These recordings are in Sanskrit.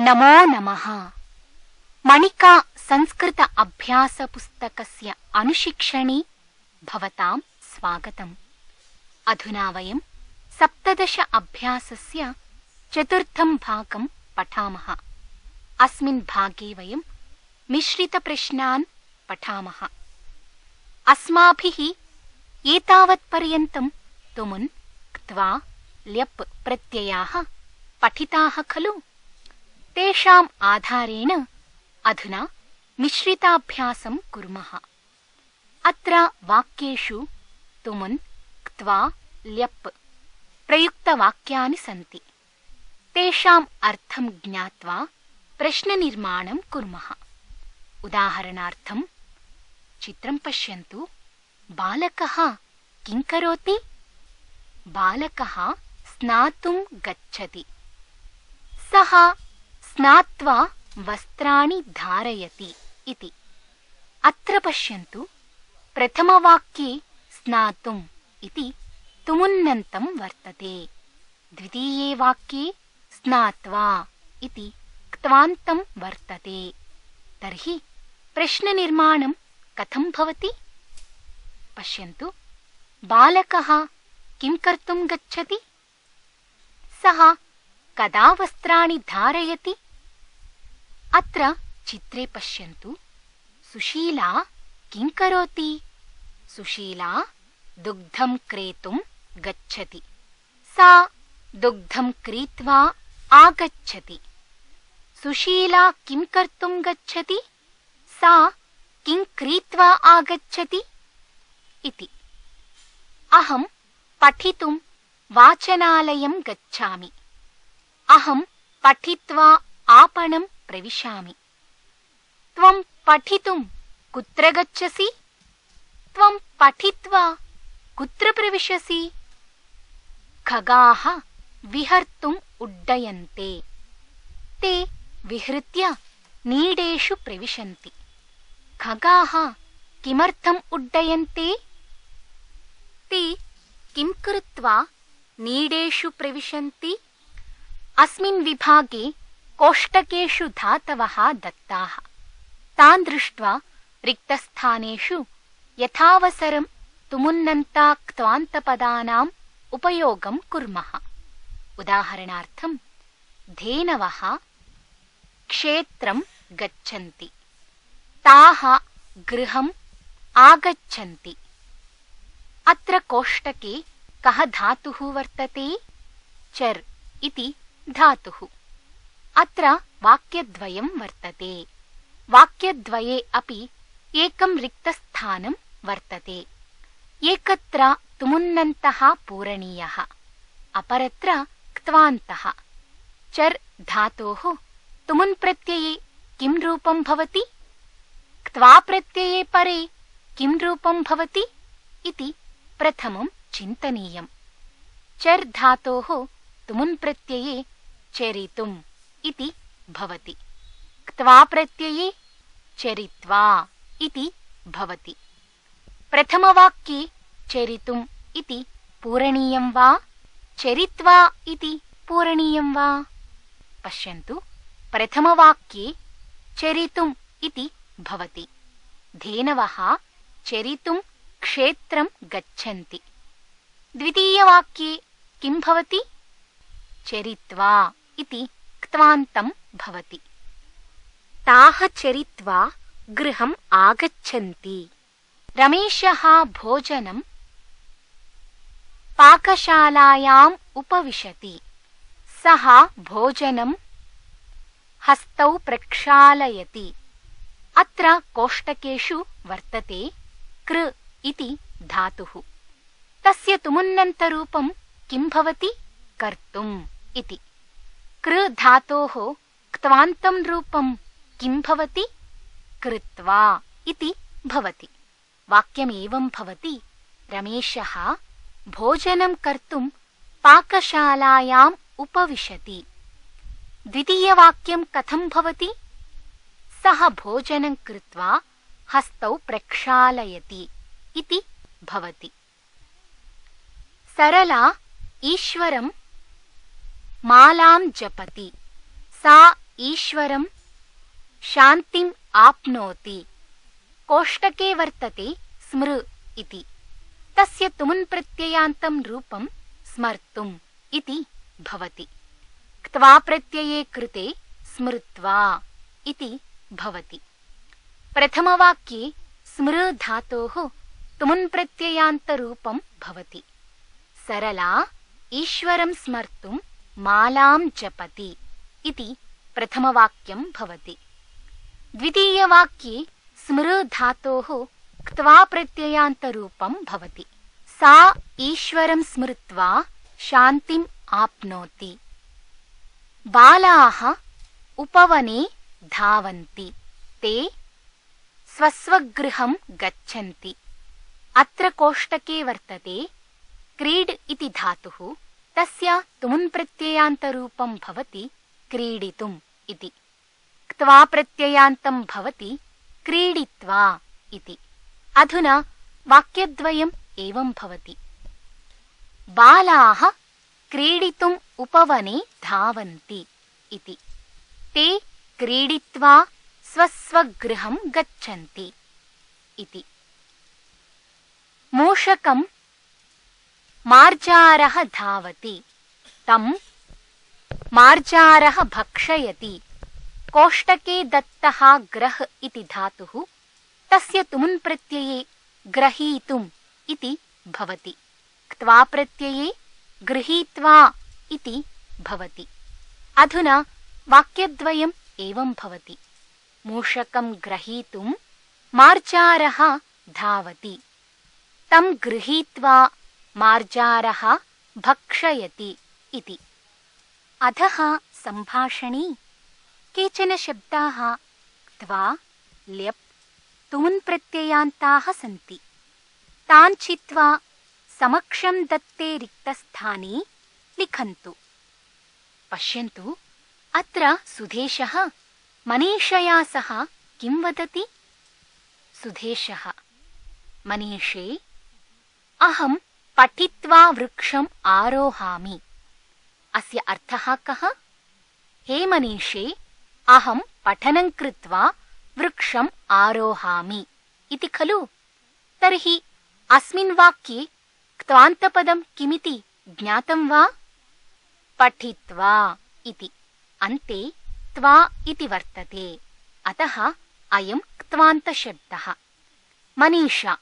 नमो नमः। मणिका संस्कृत अभ्यास पुस्तकस्य अनुशिक्षणे भवतां स्वागतम्। अधुना वयं 17 अभ्यासस्य चतुर्थं भागं पठामः। अस्मिन् भागे वयं मिश्रितप्रश्नान् पठामः। अस्माभिः एतावत्पर्यन्तं तुमुन् क्त्वा ल्यप् प्रत्ययाः पठिताः खलु? तेषाम् आधारेण अधुना मिश्रिताभ्यासं कुर्मः। अत्र वाक्येषु तुमुन् क्त्वा ल्यप् प्रयुक्तवाक्यानि सन्ति। तेषाम् अर्थं ज्ञात्वा प्रश्ननिर्माणं कुर्मः। उदाहरणार्थं चित्रं पश्यन्तु। बालकः किं करोति? बालकः स्नातुं गच्छति। सः स्नात्वा वस्त्राणि धारयति इति। अत्र पश्यन्तु, प्रथमवाक्ये स्नातुम् इति तुमुन्नन्तं वर्तते। द्वितीये वाक्ये स्नात्वा इति क्त्वान्तं वर्तते। तर्हि प्रश्ननिर्माणं कथं भवति? पश्यन्तु, बालकः किं कर्तुं गच्छति? सः कदा वस्त्राणि धारयति? अत्र चित्रे पश्यन्तु, सुशीला किं करोति? सुशीला दुग्धं क्रेतुं गच्छति। सा दुग्धं क्रीत्वा आगच्छति। सुशीला किं कर्तुं गच्छति? सा किं क्रीत्वा आगच्छति इति। अहं पठितुं वाचनालयं गच्छामि। अहं पठित्वा आपणं प्रविशामि। त्वं पठितुं कुत्र गच्छसि? त्वं पठित्वा कुत्र प्रविशसि? खगाः विहर्तुम् उड्डयन्ते। ते विहृत्य नीडेषु प्रविशन्ति। खगाः किमर्थम् उड्डयन्ते? ते किं कृत्वा नीडेषु प्रविशन्ति? अस्मिन् विभागे कोष्टकेषु धातवः दत्ताः। तान् दृष्ट्वा रिक्तस्थानेषु यथावसरं तुमुन्नन्ताक्त्वान्तपदानाम् उपयोगं कुर्मः। उदाहरणार्थं धेनवः क्षेत्रं गच्छन्ति। ताः गृहम् आगच्छन्ति। अत्र कोष्टके कः धातुः वर्तते? चर् इति धातुः। अत्र वाक्यद्वयं वर्तते। वाक्यद्वये अपि एकं रिक्तस्थानं वर्तते। एकत्र तुमुन्नन्तः पूरणीयः, अपरत्र क्त्वान्तः। चर् धातोः तुमुन् प्रत्यये किं रूपं भवति? क्त्वा प्रत्यये परे किं रूपं भवति इति प्रथमं चिन्तनीयम्। चर् धातोः तुमुन् प्रत्यये चरितुम् इति भवति। क्त्वा प्रत्यये चरित्वा इति भवति। प्रथमवाक्ये चरितुम् इति पूरणीयं वा, चरित्वा इति पूरणीयं वा? पश्यन्तु, प्रथमवाक्ये चरितुम् इति भवति। धेनवः चरितुं क्षेत्रं गच्छन्ति। द्वितीयवाक्ये किं भवति? चरित्वा इति क्त्वान्तं भवति। ताः चरित्वा गृहम् आगच्छन्ति। रमेशः भोजनं पाकशालायाम् उपविशति। सः भोजनं हस्तौ प्रक्षालयति। अत्र कोष्टकेषु वर्तते कृ इति धातुः। तस्य तुमुन्नन्तरूपं किं भवति? कर्तुम् इति। कृ धातोः क्त्वान्तं रूपं किं भवति? कृत्वा इति भवति। वाक्यमेवं भवति, रमेशः भोजनं कर्तुं पाकशालायाम् उपविशति। द्वितीयवाक्यं कथं भवति? सः भोजनं कृत्वा हस्तौ प्रक्षालयति इति भवति। सरला ईश्वरं मालां जपति। सा ईश्वरं शान्तिम् आप्नोति। कोष्टके वर्तते स्मृ इति। तस्य तुमुन् प्रत्ययान्तं रूपं स्मर्तुम् इति भवति। क्त्वा प्रत्यये कृते स्मृत्वा इति भवति। प्रथमवाक्ये स्मृ धातोः तुमुन् प्रत्ययान्तरूपं भवति। सरला ईश्वरं स्मर्तुं मालां जपति इति प्रथमवाक्यं भवति। द्वितीयवाक्ये स्मृ धातोः क्त्वा प्रत्ययान्तरूपं भवति। सा ईश्वरं स्मृत्वा शान्तिम् आप्नोति। बालाः उपवने धावन्ति। ते स्वस्वगृहं गच्छन्ति। अत्र कोष्टके वर्तते क्रीड् इति धातुः। तस्य तुमुन् प्रत्ययान्तरूपं भवति क्रीडितुम् इति। क्त्वा प्रत्ययान्तं भवति क्रीडित्वा इति। अधुना वाक्यद्वयम् एवं भवति। बालाः क्रीडितुम् उपवने धावन्ति इति। ते क्रीडित्वा स्वस्वगृहं गच्छन्ति इति। मूषकं मार्जारः धावति। तं मार्जारः भक्षयति। कोष्टके दत्तः ग्रह इति धातुः। तस्य तुमुन् प्रत्यये ग्रहीतुम् इति भवति। क्त्वा प्रत्यये गृहीत्वा इति भवति। अधुना वाक्यद्वयम् एवं भवति। मूषकं ग्रहीतुं मार्जारः धावति। तं गृहीत्वा मार्जारः भक्षयति इति। अधः सम्भाषणे केचन शब्दाः क्त्वा ल्यप् तुमुन् प्रत्ययान्ताः सन्ति। तान् चित्वा समक्षं दत्ते रिक्तस्थाने लिखन्तु। पश्यन्तु, अत्र सुधेशः मनीषया सह किं वदति? सुधेशः, मनीषे, अहं पठित्वा वृक्षम् आरोहामि। अस्य अर्थः कः? हे मनीषे, अहं पठनं कृत्वा वृक्षम् आरोहामि इति खलु? तर्हि अस्मिन् वाक्ये क्त्वान्तपदं किमिति ज्ञातं वा? पठित्वा इति। अन्ते त्वा इति वर्तते। अतः अयं क्त्वान्तशब्दः। मनीषा,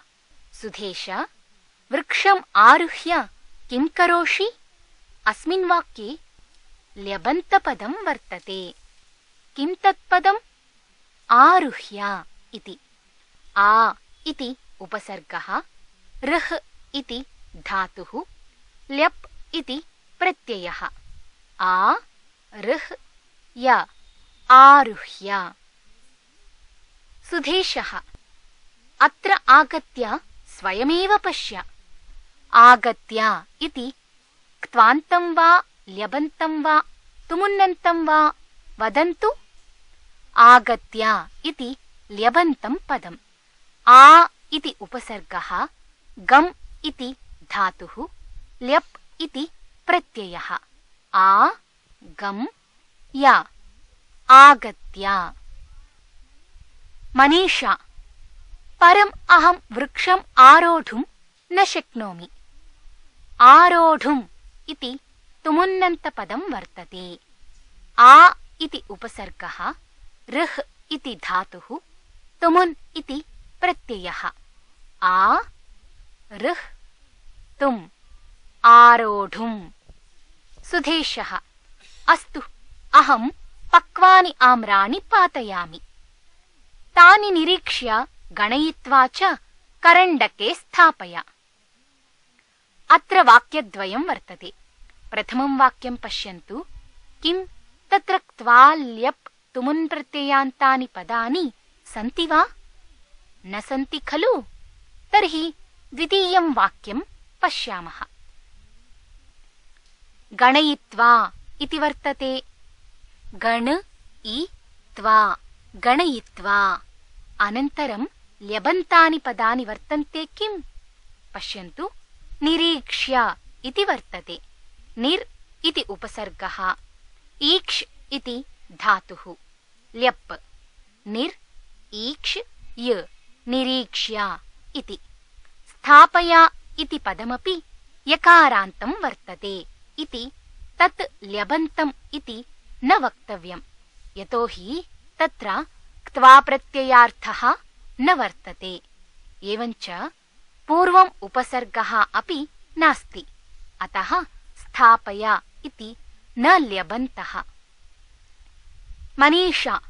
सुधेश, वृक्षम् आरुह्य किं करोषि? अस्मिन् वाक्ये ल्यबन्तपदं वर्तते। किं तत्पदम्? आरुह्य इति। आ इति उपसर्गः, ऋः इति धातुः, ल्यप् इति प्रत्ययः। आ ऋः य आरुह्य। सुधेशः, अत्र आगत्य स्वयमेव पश्य। आगत्य इति क्त्वान्तं वा ल्यबन्तं वा तुमुन्नन्तं वा वदन्तु। आगत्य इति ल्यबन्तं पदम्। आ इति उपसर्गः, गम् इति धातुः, ल्यप् इति प्रत्ययः। आ गम् य आगत्य। मनीषा, परम् अहं वृक्षम् आरोढुं न शक्नोमि। आरोढुम् इति तुमुन्नन्तपदं वर्तते। आ इति उपसर्गः, ऋः इति धातुः, तुमुन् इति प्रत्ययः। आ ऋः तुम् आरोढुम्। सुधेशः, अस्तु, अहं पक्वानि आम्राणि पातयामि। तानि निरीक्ष्य गणयित्वा च करण्डके स्थापय। अत्र वाक्यद्वयं वर्तते। प्रथमं वाक्यं पश्यन्तु। किं तत्र क्त्वा ल्यप् तुमुन् प्रत्ययान्तानि पदानि सन्ति वा? न सन्ति खलु? तर्हि द्वितीयं वाक्यं पश्यामः। गणयित्वा इति वर्तते। गण इ त्वा, गणयित्वा। अनन्तरं ल्यबन्तानि पदानि वर्तन्ते किम्? पश्यन्तु, निरीक्ष्य इति वर्तते। निर् इति उपसर्गः, ईक्ष् इति धातुः ल्यप् निर् ईक्ष् य निरीक्ष्य इति। स्थापय इति पदमपि यकारान्तं वर्तते इति तत् ल्यबन्तम् इति न वक्तव्यम्, यतोहि तत्र क्त्वा प्रत्ययार्थः न वर्तते। एवञ्च पूर्वम् उपसर्गः अपि नास्ति, अतः स्थापय इति न ल्यबन्तः। मनीषा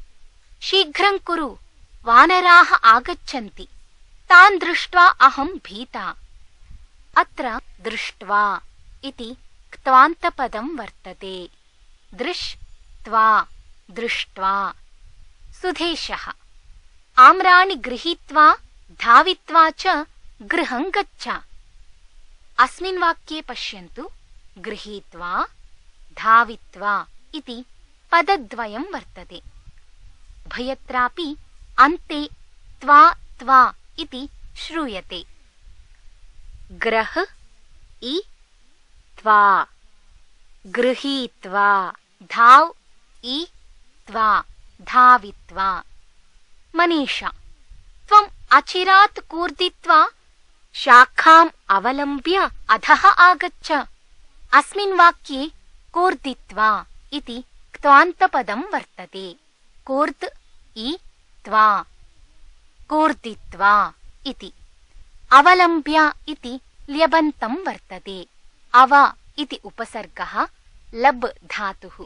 शीघ्रं कुरु, वानराः आगच्छन्ति, तान् दृष्ट्वा अहं भीता। अत्र दृष्ट्वा इति क्त्वान्तपदं वर्तते। दृश् त्वा दृष्ट्वा। सुधेशः आम्राणि गृहीत्वा धावित्वा च गृहं गच्छ। अस्मिन् वाक्ये पश्यन्तु, गृहीत्वा धावित्वा इति पदद्वयं वर्तते। उभयत्रापि अन्ते त्वा त्वा इति श्रूयते। ग्रह इ त्वा गृहीत्वा, धाव इ त्वा धावित्वा। मनीषा त्वम् अचिरात् कूर्दित्वा शाखाम् अवलम्ब्य अधः आगच्छ। अस्मिन् वाक्ये कूर्दित्वा इति क्त्वान्तपदं वर्तते। कूर्द् इ त्वा कूर्दित्वा इति। अवलम्ब्य इति ल्यबन्तं वर्तते। अव इति उपसर्गः लब् धातुः।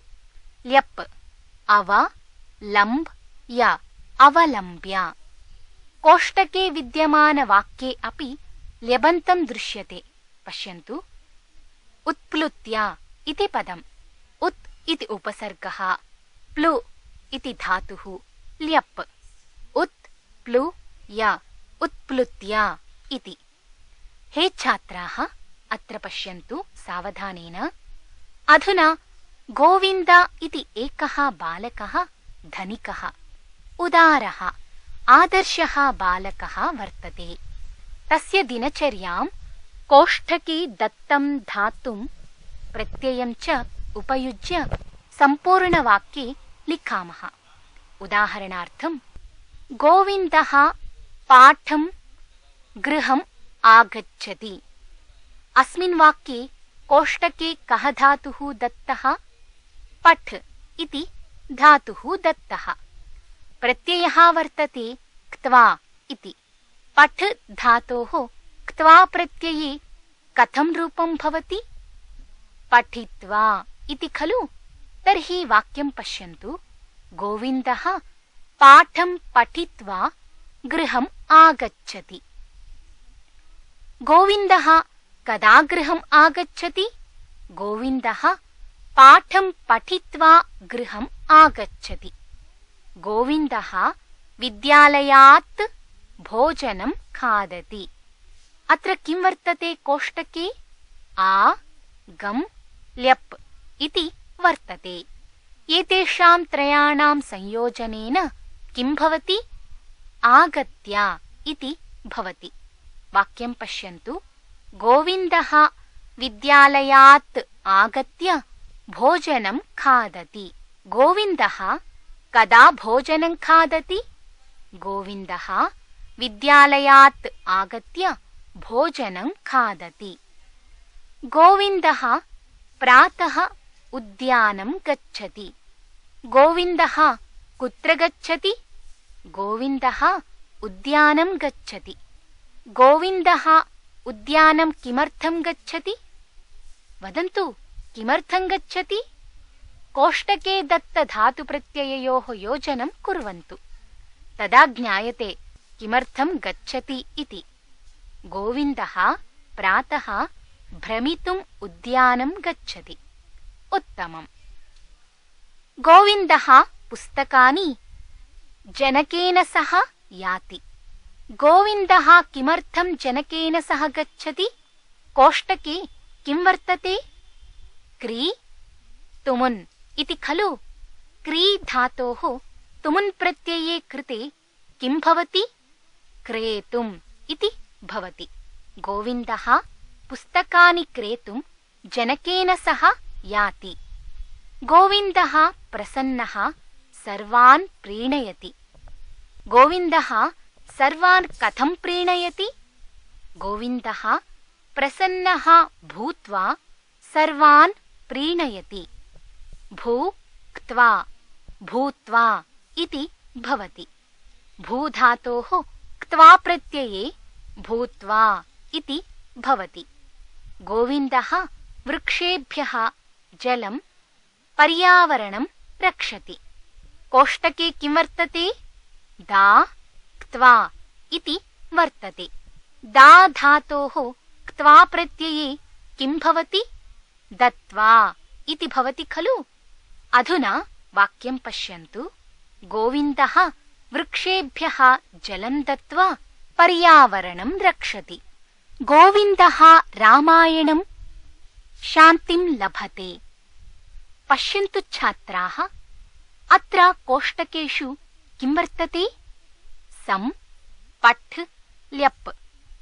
ल्यप् अव लम्ब् य अवलम्ब्य। कोष्टके विद्यमानवाक्ये अपि ल्यबन्तं दृश्यते। पश्यन्तु, उत्प्लुत्य इति पदम्। उत् इति उपसर्गः, प्लु इति धातुः, ल्यप्। उत् प्लु य उत्प्लुत्य इति। हे छात्राः, अत्र पश्यन्तु सावधानेन। अधुना गोविन्द इति एकः बालकः धनिकः, उदारः, आदर्शः बालकः वर्तते। तस्य दिनचर्यां कोष्ठके दत्तं धातुं प्रत्ययं च उपयुज्य सम्पूर्णवाक्ये लिखामः। उदाहरणार्थं, गोविन्दः पाठं गृहम् आगच्छति। अस्मिन् वाक्ये कोष्टके कः धातुः दत्तः? पठ् इति धातुः दत्तः। प्रत्ययः वर्तते क्त्वा इति। पठ् धातोः क्त्वा प्रत्यये कथं रूपं भवति? पठित्वा इति खलु? तर्हि वाक्यं पश्यन्तु। गोविन्दः पाठं पठित्वा गृहम् आगच्छति। गोविन्दः कदा गृहम् आगच्छति? गोविन्दः पाठं पठित्वा गृहम् आगच्छति। गोविन्दः विद्यालयात् भोजनं खादति। अत्र किं वर्तते कोष्टके? आ गम् ल्यप् इति वर्तते। एतेषां त्रयाणां संयोजनेन किं भवति? आगत्य इति भवति। वाक्यं पश्यन्तु। गोविन्दः विद्यालयात् आगत्य भोजनं खादति। गोविन्दः कदा भोजनं खादति? गोविन्दः विद्यालयात् आगत्य भोजनं खादति। गोविन्दः प्रातः उद्यानं गच्छति। गोविन्दः कुत्र गच्छति? गोविन्दः उद्यानं गच्छति। गोविन्दः उद्यानं किमर्थं गच्छति? वदन्तु, किमर्थं गच्छति? कोष्टके दत्तधातुप्रत्यययोः योजनं कुर्वन्तु, तदा ज्ञायते किमर्थं गच्छति इति। गोविन्दः प्रातः भ्रमितुम् उद्यानं गच्छति। उत्तमम्। गोविन्दः पुस्तकानि जनकेन सह याति। गोविन्दः किमर्थं जनकेन सह गच्छति? कोष्टके किं वर्तते? क्री तुमुन् इति खलु? क्री धातोः तुमुन् प्रत्यये कृते किं भवति? क्रेतुम् इति भवति। गोविन्दः पुस्तकानि क्रेतुं जनकेन सह याति। गोविन्दः प्रसन्नः सर्वान् प्रीणयति। गोविन्दः सर्वान् कथं प्रीणयति? गोविन्दः प्रसन्नः भूत्वा सर्वान् प्रीणयति। भूक्त्वा भूत्वा इति भवति। भूधातोः क्त्वा प्रत्यये भूत्वा इति भवति। गोविन्दः वृक्षेभ्यः जलं पर्यावरणं रक्षति। कोष्टके किं वर्तते? दा क्त्वा इति वर्तते। दा धातोः क्त्वा प्रत्यये किं भवति? दत्वा इति भवति खलु? अधुना वाक्यं पश्यन्तु। गोविन्दः वृक्षेभ्यः जलं दत्त्वा पर्यावरणं रक्षति। गोविन्दः रामायणं शान्तिं लभते। पश्यन्तु छात्राः, अत्र कोष्टकेषु किं वर्तते? सम् पठ् ल्यप्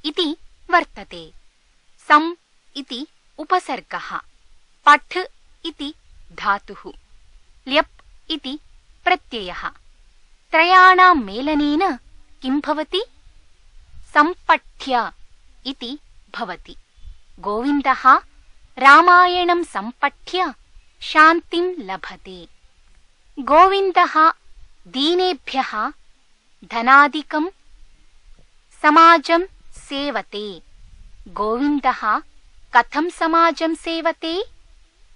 इति वर्तते। सम् इति उपसर्गः, पठ् इति धातुः, ल्यप् इति प्रत्ययः। त्रयाणां मेलनेन किं भवति? सम्पठ्य इति भवति। गोविन्दः रामायणं सम्पठ्य शान्तिं लभते। गोविन्दः दीनेभ्यः धनादिकं समाजं सेवते। गोविन्दः कथं समाजं सेवते?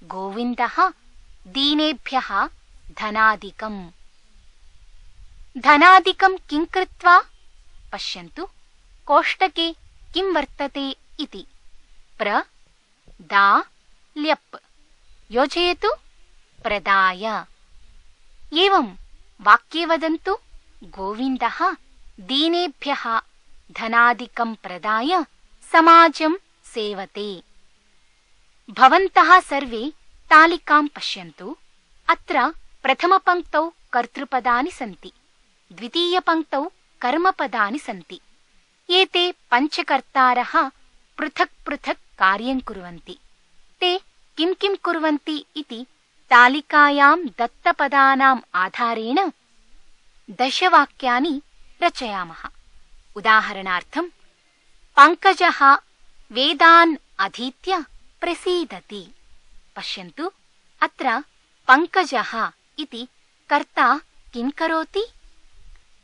गोविन्दः दीनेभ्यः धनादिकं। धनादिकं किं कृत्वा? पश्यन्तु कोष्टके किं वर्तते इति। प्र दा ल्यप् योजयतु। प्रदाय। एवं वाक्ये वदन्तु। गोविन्दः दीनेभ्यः धनादिकं प्रदाय समाजं सेवते। भवन्तः सर्वे तालिकां पश्यन्तु। अत्र प्रथमपङ्क्तौ कर्तृपदानि सन्ति, द्वितीयपङ्क्तौ कर्मपदानि सन्ति। एते पञ्चकर्तारः पृथक् पृथक् कार्यं कुर्वन्ति। ते किं किं कुर्वन्ति इति तालिकायां दत्तपदानाम् आधारेण 10 वाक्यानि रचयामः। उदाहरणार्थं पङ्कजः वेदान् अधीत्य प्रसीदति। पश्यन्तु, अत्र पङ्कजः इति कर्ता किं करोति?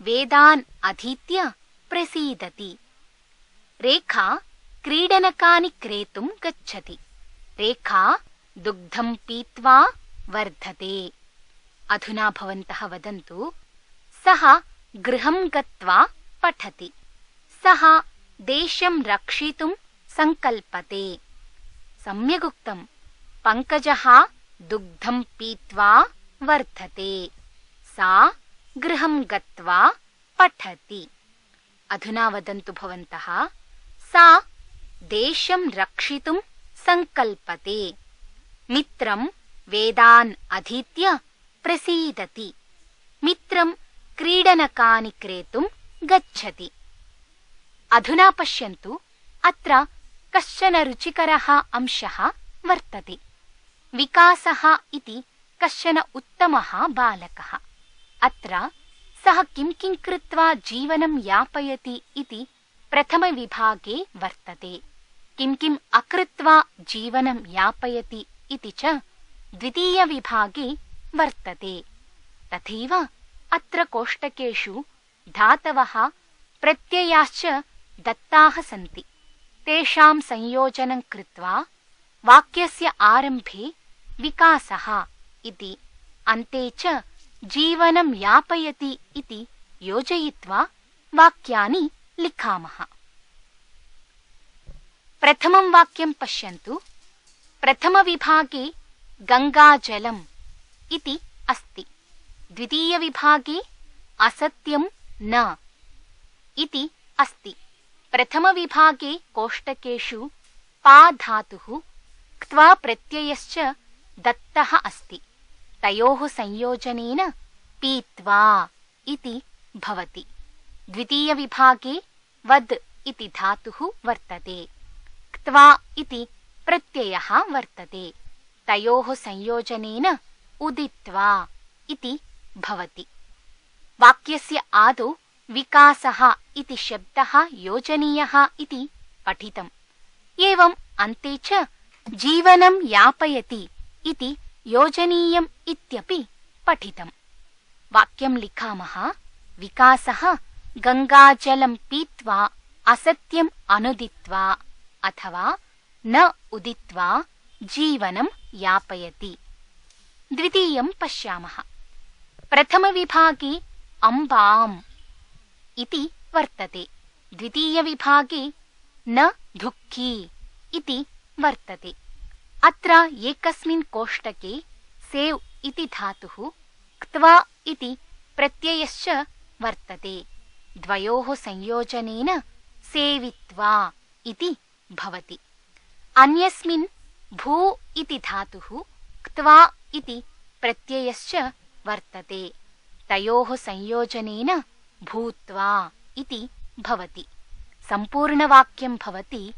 वेदान् अधीत्य प्रसीदति। रेखा क्रीडनकानि क्रेतुं गच्छति। रेखा दुग्धं पीत्वा वर्धते। अधुना भवन्तः वदन्तु, सः गृहं गत्वा पठति। सः देशं रक्षितुं संकल्पते। सम्यगुक्तम्। पङ्कजः दुग्धं पीत्वा वर्धते। सा गृहं गत्वा पठति। अधुना वदन्तु भवन्तः, सा देशं रक्षितुं संकल्पते। मित्रं वेदान् अधीत्य प्रसीदति। मित्रं क्रीडनकानि क्रेतुं गच्छति। अधुना पश्यन्तु, अत्र कश्चन रुचिकरः अंशः वर्तते। विकासः इति कश्चन उत्तमः बालकः। अत्र सः किं किं कृत्वा जीवनं यापयति इति प्रथमविभागे वर्तते। किं किम् अकृत्वा जीवनं यापयति इति च द्वितीयविभागे वर्तते। तथैव अत्र कोष्टकेषु धातवः प्रत्ययाश्च दत्ताः सन्ति। तेषां संयोजनं कृत्वा वाक्यस्य आरम्भे विकासः इति, अन्ते च जीवनं यापयति इति योजयित्वा वाक्यानि लिखामः। प्रथमं वाक्यं पश्यन्तु। प्रथमविभागे गङ्गाजलम् इति अस्ति। द्वितीयविभागे असत्यं न इति अस्ति। प्रथमविभागे कोष्टकेषु पा धातुः क्त्वा प्रत्ययश्च दत्तः अस्ति। तयोः संयोजनेन पीत्वा इति भवति। द्वितीयविभागे वद् इति धातुः वर्तते। क्त्वा इति प्रत्ययः वर्तते। तयोः संयोजनेन उदित्वा इति भवति। वाक्यस्य आदौ विकासः इति शब्दः योजनीयः इति पठितम्। एवम् अन्ते च जीवनं यापयति इति योजनीयम् इत्यपि पठितम्। वाक्यं लिखामः। विकासः गङ्गाजलं पीत्वा असत्यम् अनुदित्वा अथवा न उदित्वा जीवनं यापयति। द्वितीयं पश्यामः। प्रथमविभागे अम्बाम् इति वर्तते। द्वितीयविभागे न दुःखी इति वर्तते। अत्र एकस्मिन् कोष्टके सेव् इति धातुः क्त्वा इति प्रत्ययश्च वर्तते। द्वयोः संयोजनेन सेवित्वा इति भवति। अन्यस्मिन् भू इति धातुः क्त्वा इति प्रत्ययश्च वर्तते। तयोः संयोजनेन भूत्वा इति भवति। सम्पूर्णवाक्यं भवति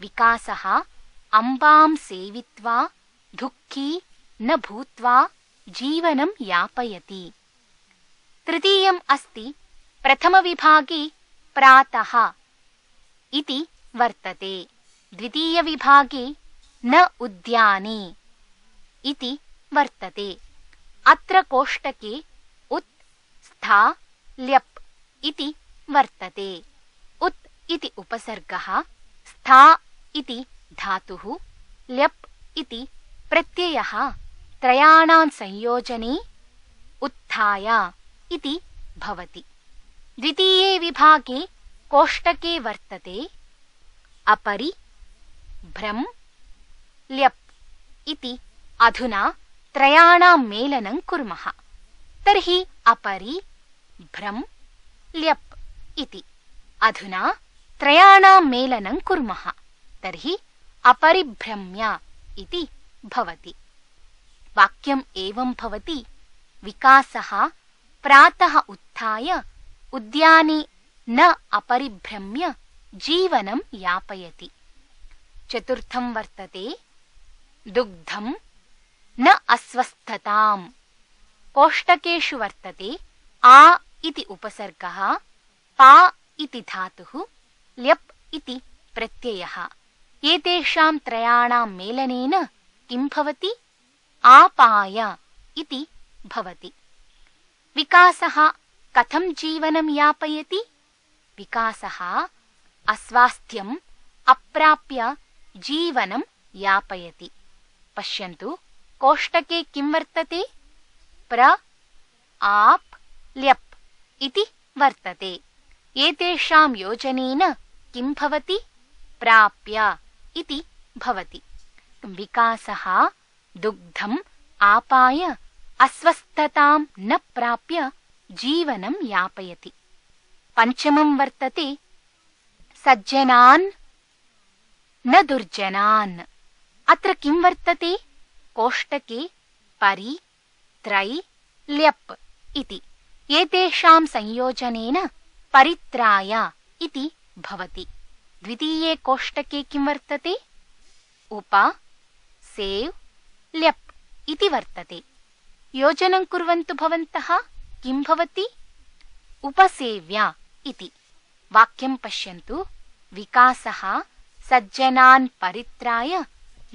विकासः अम्बां सेवित्वा दुःखी न भूत्वा जीवनं यापयति। तृतीयम् अस्ति प्रथमविभागे प्रातः इति वर्तते। द्वितीयविभागे न उद्याने इति वर्तते। अत्र कोष्टके उत् स्था ल्यप् इति वर्तते। उत् इति उपसर्गः, स्था इति धातुः, ल्यप् इति प्रत्ययः त्रयाणां संयोजने उत्थाय इति भवति। द्वितीये विभागे कोष्टके वर्तते अपरि भ्रम् ल्यप् इति। अधुना त्रयाणां मेलनं कुर्मः। तर्हि अपरि भ्रम् ल्यप् इति। अधुना त्रयाणां मेलनं कुर्मः। तर्हि अपरिभ्रम्य इति भवति। वाक्यम् एवं भवति। विकासः प्रातः उत्थाय उद्याने न अपरिभ्रम्य जीवनं यापयति। चतुर्थं वर्तते दुग्धं न अस्वस्थताम्। कोष्टकेषु वर्तते आ इति उपसर्गः, पा इति धातुः, ल्यप् इति प्रत्ययः। एतेषां त्रयाणां मेलनेन किं भवति? आपाय इति भवति। विकासः कथं जीवनं यापयति? विकासः अस्वास्थ्यम् अप्राप्य जीवनं यापयति। पश्यन्तु, कोष्टके किं वर्तते? प्र आप् ल्यप् इति वर्तते। एतेषां योजनेन किं भवति? प्राप्य इति भवति। विकासः दुग्धम् आपाय अस्वस्थतां न प्राप्य जीवनं यापयति। पञ्चमं वर्तते सज्जनान् न दुर्जनान्। अत्र किं वर्तते? कोष्टके परि त्रै ल्यप् इति। एतेषां संयोजनेन परित्राय इति भवति। द्वितीये कोष्टके किं वर्तते? उप सेव् ल्यप् इति वर्तते। योजनं कुर्वन्तु भवन्तः। किं भवति? उपसेव्य इति। वाक्यं पश्यन्तु। विकासः सज्जनान् परित्राय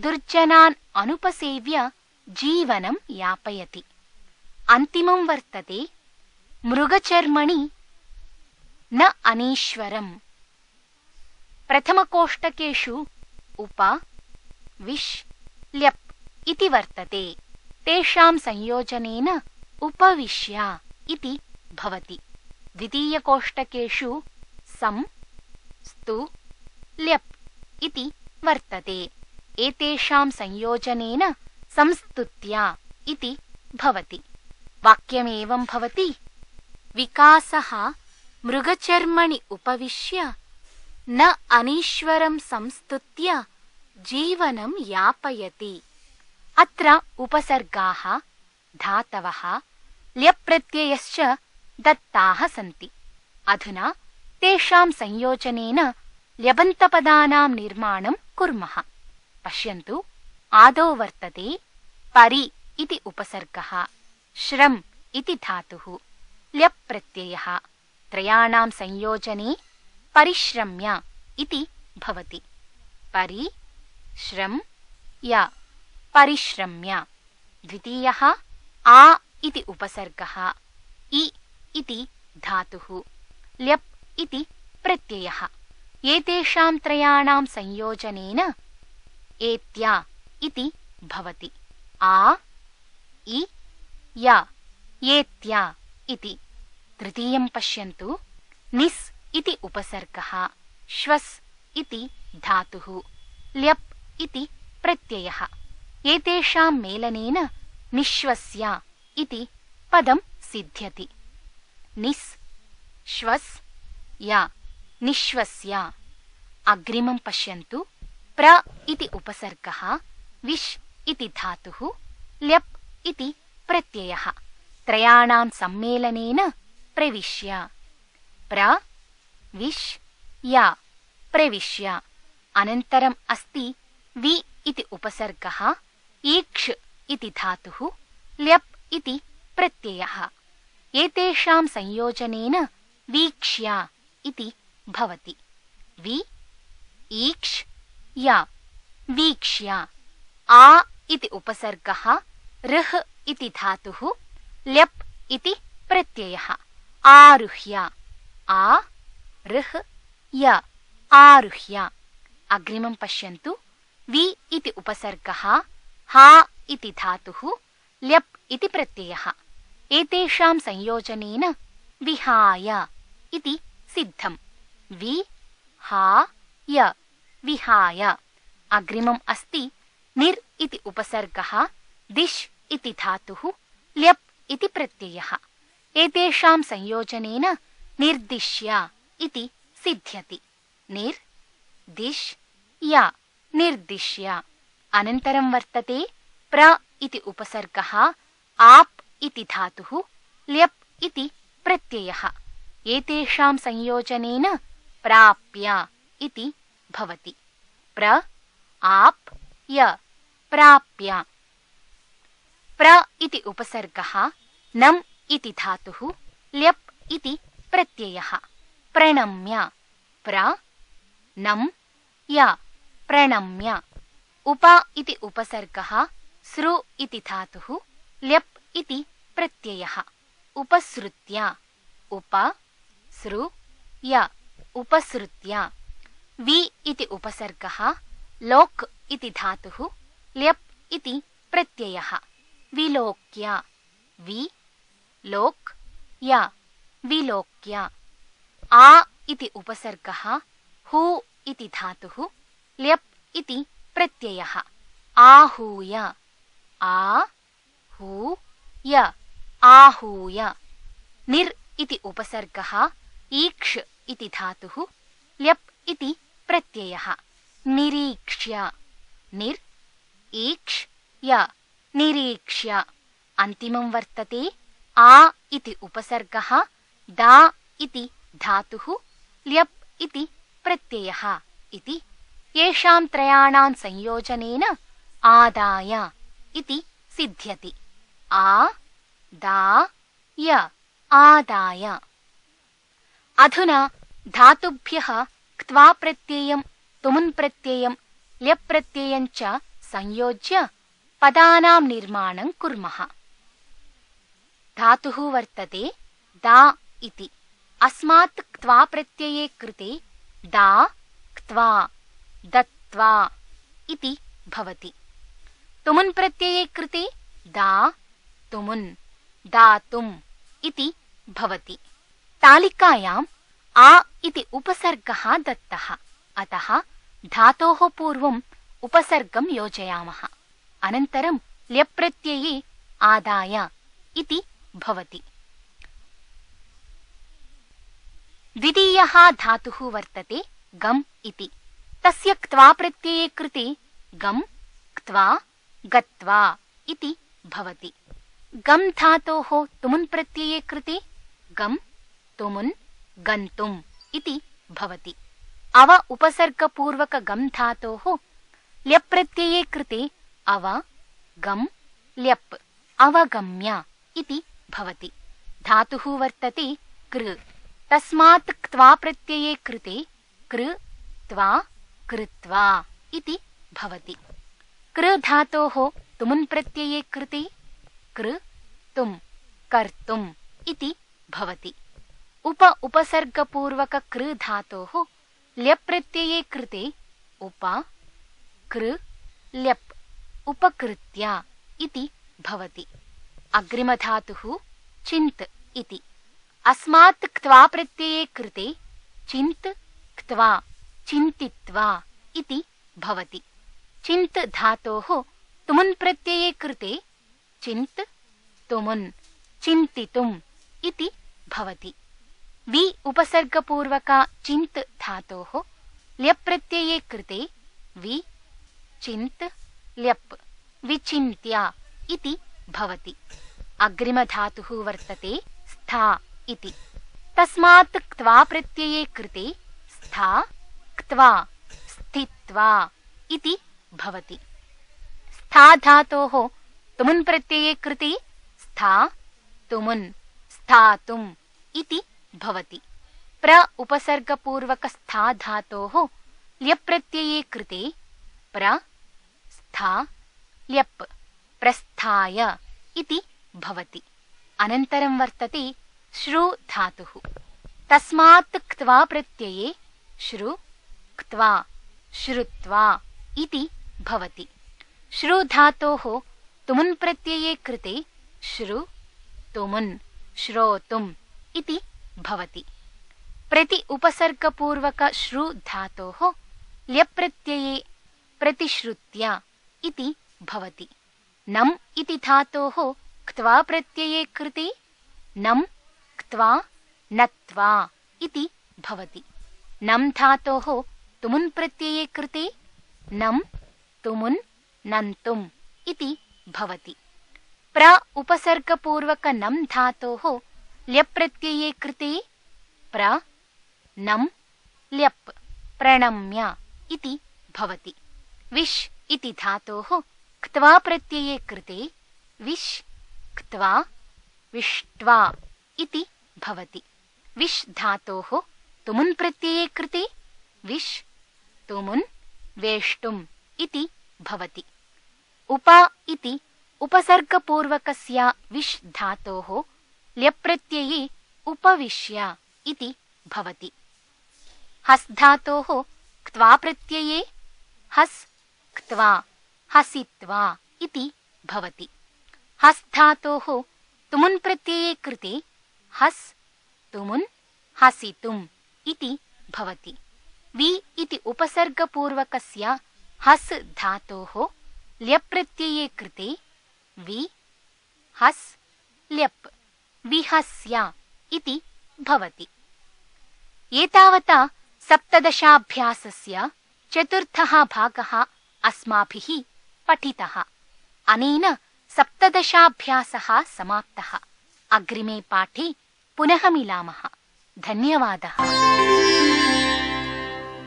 दुर्जनान् अनुपसेव्य जीवनं यापयति। अन्तिमं वर्तते मृगचर्मणि न अनीश्वरम्। प्रथमकोष्टकेषु उप विश् ल्यप् इति वर्तते। तेषां संयोजनेन उपविश्य इति भवति। द्वितीयकोष्टकेषु सम् स्तु ल्यप् इति वर्तते। एतेषां संयोजनेन संस्तुत्य इति भवति। वाक्यमेवं भवति। विकासः मृगचर्मणि उपविश्य न अनीश्वरं संस्तुत्य जीवनं यापयति। अत्र उपसर्गाः, धातवः, ल्यप् प्रत्ययश्च दत्ताः सन्ति। अधुना तेषां संयोजनेन ल्यबन्तपदानां निर्माणं कुर्मः। पश्यन्तु, आदौ वर्तते परि इति उपसर्गः श्रम् इति धातुः ल्यप् प्रत्ययः त्रयाणां संयोजने परिश्रम्य इति भवति परिश्रम्य परिश्रम्य द्वितीयः आ इति उपसर्गः इ इति धातुः ल्यप् इति प्रत्ययः एतेषां त्रयाणां संयोजनेन एत्या इति भवति आ इ य एत्या इति तृतीयं पश्यन्तु निस् इति उपसर्गः श्वस् इति धातुः ल्यप् इति प्रत्ययः एतेषां मेलनेन निश्वस्य इति पदं सिद्ध्यति निस् श्वस् य निश्वस्य अग्रिमं पश्यन्तु प्र इति उपसर्गः विश् इति धातुः ल्यप् इति प्रत्ययः त्रयाणां सम्मेलनेन प्रविश्य प्र विश् य प्रविश्य अनन्तरम् अस्ति वि इति उपसर्गः ईक्ष् इति धातुः ल्यप् इति प्रत्ययः एतेषां संयोजनेन वीक्ष्य इति भवति वि ईक्ष् य वीक्ष्य आ इति उपसर्गः ऋः इति धातुः ल्यप् इति प्रत्ययः आरुह्य आ ऋः य आरुह्य अग्रिमं पश्यन्तु वि इति उपसर्गः हा इति धातुः ल्यप् इति प्रत्ययः एतेषां संयोजनेन विहाय इति सिद्धम् वि हा य विहाय अग्रिमम् अस्ति निर् इति उपसर्गः दिश् इति धातुः ल्यप् इति प्रत्ययः एतेषां संयोजनेन निर्दिश्य इति सिद्ध्यति निर् दिश् य निर्दिश्य अनन्तरं वर्तते प्र इति उपसर्गः आप् इति धातुः ल्यप् इति प्रत्ययः एतेषां संयोजनेन प्राप्य इति भवति प्र आप् य प्राप्य प्र इति उपसर्गः नम् इति धातुः ल्यप् इति प्रत्ययः प्रणम्य प्र नम् य प्रणम्य उप इति उपसर्गः सृ इति धातुः ल्यप् इति प्रत्ययः उपसृत्य उप सृ य उपसृत्य वि इति उपसर्गः लोक् इति धातुः ल्यप् इति प्रत्ययः विलोक्य वि लोक् य विलोक्य आ इति उपसर्गः हू इति धातुः ल्यप् इति प्रत्ययः आहूय आ हू य आहूय निर् इति उपसर्गः ईक्ष् इति धातुः ल्यप् इति प्रत्ययः निरीक्ष्य निर् ईक्ष् य निरीक्ष्य अन्तिमं वर्तते आ इति उपसर्गः दा इति धातुः ल्यप् इति प्रत्ययः इति येषां त्रयाणां संयोजनेन आदाय इति सिद्ध्यति आ दा य आदाय अधुना धातुभ्यः क्त्वा प्रत्ययं तुमुन् प्रत्ययं ल्यप् प्रत्ययं च संयोज्य पदानां निर्माणं कुर्मः धातुः वर्तते दा इति अस्मात् क्त्वा प्रत्यये कृते दा क्त्वा दत्त्वा इति भवति तुमुन् प्रत्यये कृते दा तुमुन् दातुम् इति भवति तालिकायाम् आ इति उपसर्गः दत्तः अतः धातोः पूर्वम् उपसर्गं योजयामः अनन्तरं ल्यप् प्रत्यये आदाय इति भवति द्वितीयः धातुः वर्तते गम् इति तस्य क्त्वा प्रत्यये कृते गम् क्त्वा गत्वा इति भवति गम् धातोः तुमुन् प्रत्यये कृते गम् तुमुन् गन्तुम् इति भवति अव उपसर्गपूर्वक गम् धातोः ल्यप् प्रत्यये कृते अव गम् ल्यप् अवगम्य इति भवति। धातुः वर्तते कृ, तस्मात् क्त्वा प्रत्यये कृते कृ त्वा कृत्वा इति भवति। कृ धातोः तुमुन् प्रत्यये कृते कृ तुम् कर्तुम् इति भवति। उपसर्गपूर्वक कृ धातोः ल्यप् प्रत्यये कृते उप कृ ल्यप् उपकृत्य इति भवति। अग्रिमधातुः चिन्त् इति। अस्मात् क्त्वा प्रत्यये कृते चिन्त् क्त्वा चिन्तित्वा इति भवति। चिन्त् धातोः तुमुन् प्रत्यये कृते चिन्त् तुमुन् चिन्तितुम् इति भवति। वि उपसर्गपूर्वक चिन्त् धातोः ल्यप् प्रत्यये कृते वि चिन्त् ल्यप् विचिन्त्य इति भवति। अग्रिमधातुः वर्तते स्था इति। तस्मात् क्त्वा प्रत्यये कृते स्था क्त्वा स्थित्वा इति भवति। स्था धातोः तुमुन् प्रत्यये कृते स्था तुमुन् स्थातुम् इति भवति। प्र उपसर्गपूर्वक स्था धातोः ल्यप् प्रत्यये कृते प्र स्था ल्यप् प्रस्थाय इति भवति। अनन्तरं वर्तते श्रु धातुः। तस्मात् क्त्वा प्रत्यये श्रु क्त्वा श्रुत्वा इति भवति। श्रु धातोः तुमुन् प्रत्यये कृते श्रु तुमुन् श्रोतुम् इति भवति। प्रति उपसर्गपूर्वक श्रु धातोः ल्यप् प्रत्यये प्रतिश्रुत्य इति भवति। नम् इति धातोः क्त्वा प्रत्यये कृते नम् क्त्वा नत्वा इति भवति। नम् धातोः तुमुन् प्रत्यये कृते नम् तुमुन् नन्तुम् इति भवति। प्र उपसर्गपूर्वक नम् धातोः ल्यप् प्रत्यये कृते प्र नम् ल्यप् प्रणम्य इति भवति। विश् इति धातोः क्त्वा प्रत्यये कृते विश् क्त्वा विष्ट्वा इति भवति। विश् धातोः तुमुन् प्रत्यये कृते विश् तुमुन् वेष्टुम् इति भवति। उप इति उपसर्गपूर्वकस्य विश् धातोः ल्यप् प्रत्यये उपविश्य इति भवति। हस् धातोः क्त्वा प्रत्यये हस् क्त्वा हसित्वा इति भवति। हस् धातोः तुमुन् प्रत्यये कृते हस् तुमुन् हसितुम् इति भवति। वि इति उपसर्गपूर्वकस्य हस् धातोः ल्यप् प्रत्यये कृते वि हस् ल्यप् विहस्य इति भवति। एतावता सप्तदशाभ्यासस्य चतुर्थः भागः अस्माभिः पठितः। अनेन सप्तदशाभ्यासः समाप्तः। अग्रिमे पाठे पुनः मिलामः। धन्यवादः।